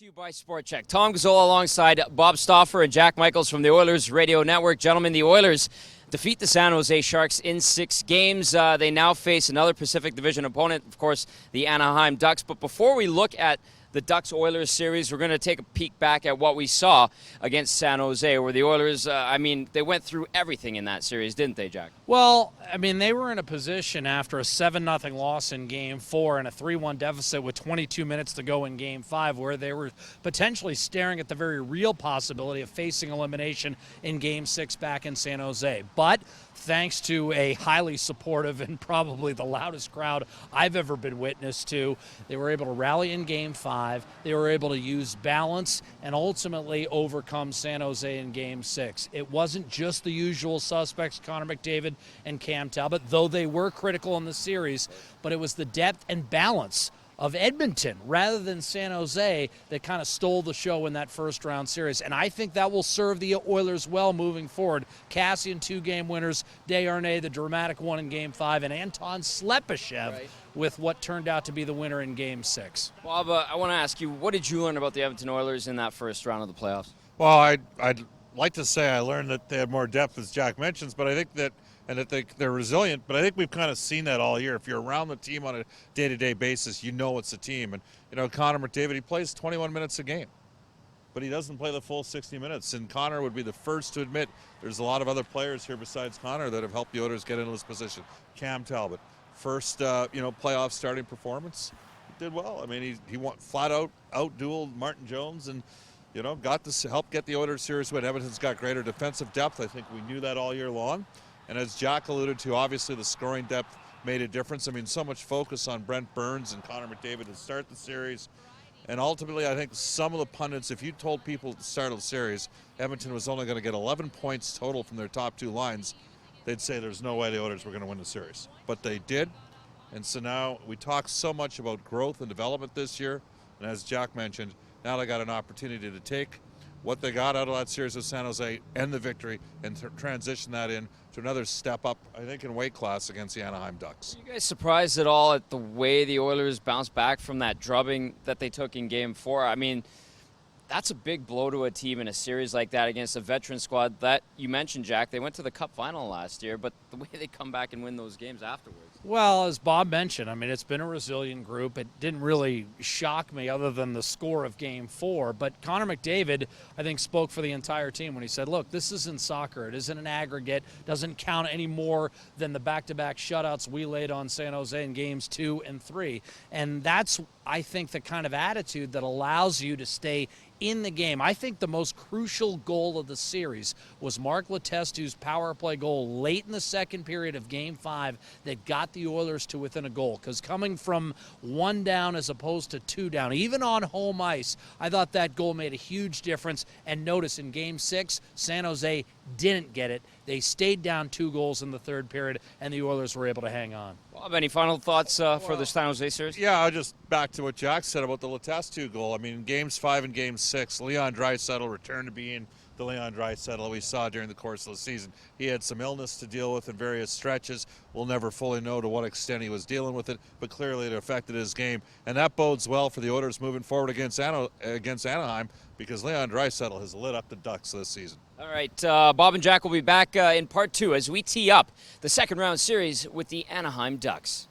to you by Sport Check. Tom Gazzola alongside Bob Stauffer and Jack Michaels from the Oilers Radio Network. Gentlemen, the Oilers defeat the San Jose Sharks in 6 games. They now face another Pacific Division opponent, of course, the Anaheim Ducks. But before we look at the Ducks-Oilers series, we're going to take a peek back at what we saw against San Jose, where the Oilers, they went through everything in that series, didn't they, Jack? Well, they were in a position after a 7-0 loss in Game 4 and a 3-1 deficit with 22 minutes to go in Game 5, where they were potentially staring at the very real possibility of facing elimination in Game 6 back in San Jose. But thanks to a highly supportive and probably the loudest crowd I've ever been witness to, they were able to rally in Game 5. They were able to use balance and ultimately overcome San Jose in Game 6. It wasn't just the usual suspects, Connor McDavid and Cam Talbot, though they were critical in the series, but it was the depth and balance of Edmonton rather than San Jose that kind of stole the show in that first round series. And I think that will serve the Oilers well moving forward. Kassian 2-game winners, Desharnais, the dramatic one in Game 5, and Anton Slepyshev with what turned out to be the winner in Game 6. Bob, I want to ask you, what did you learn about the Edmonton Oilers in that first round of the playoffs? Well, I'd like to say I learned that they had more depth, as Jack mentions, but I think that they're resilient, but I think we've kind of seen that all year. If you're around the team on a day-to-day basis, you know it's a team. And, Connor McDavid, he plays 21 minutes a game, but he doesn't play the full 60 minutes. And Connor would be the first to admit there's a lot of other players here besides Connor that have helped the Oilers get into this position. Cam Talbot, first, playoff starting performance, did well. He went flat out-dueled Martin Jones and, got to help get the Oilers series win. Edmonton's got greater defensive depth. I think we knew that all year long. And as Jack alluded to, obviously the scoring depth made a difference. So much focus on Brent Burns and Connor McDavid to start the series. And ultimately, I think some of the pundits, if you told people at the start of the series Edmonton was only going to get 11 points total from their top 2 lines, they'd say there's no way the Oilers were going to win the series. But they did. And so now we talk so much about growth and development this year. And as Jack mentioned, now they got an opportunity to take what they got out of that series with San Jose and the victory and transition that in to another step up, I think, in weight class against the Anaheim Ducks. Are you guys surprised at all at the way the Oilers bounced back from that drubbing that they took in Game 4? That's a big blow to a team in a series like that against a veteran squad that you mentioned, Jack. They went to the Cup final last year, but the way they come back and win those games afterwards. Well, as Bob mentioned, it's been a resilient group. It didn't really shock me other than the score of Game 4. But Connor McDavid, I think, spoke for the entire team when he said, look, this isn't soccer. It isn't an aggregate. Doesn't count any more than the back-to-back shutouts we laid on San Jose in Games 2 and 3. And that's, I think, the kind of attitude that allows you to stay in the game. I think the most crucial goal of the series was Mark Letestu's power play goal late in the second period of Game 5 that got the Oilers to within a goal. Because coming from 1 down as opposed to 2 down, even on home ice, I thought that goal made a huge difference. And notice in Game 6, San Jose didn't get it. They stayed down 2 goals in the third period, and the Oilers were able to hang on. Bob, any final thoughts for the San Jose series? Yeah, I'll just back to what Jack said about the Letestu goal. Games 5 and Game 6, Leon Draisaitl returned to being the Leon Draisaitl we saw during the course of the season. He had some illness to deal with in various stretches. We'll never fully know to what extent he was dealing with it, but clearly it affected his game. And that bodes well for the Oilers moving forward against Anaheim, because Leon Draisaitl has lit up the Ducks this season. All right, Bob and Jack will be back in part 2 as we tee up the second round series with the Anaheim Ducks.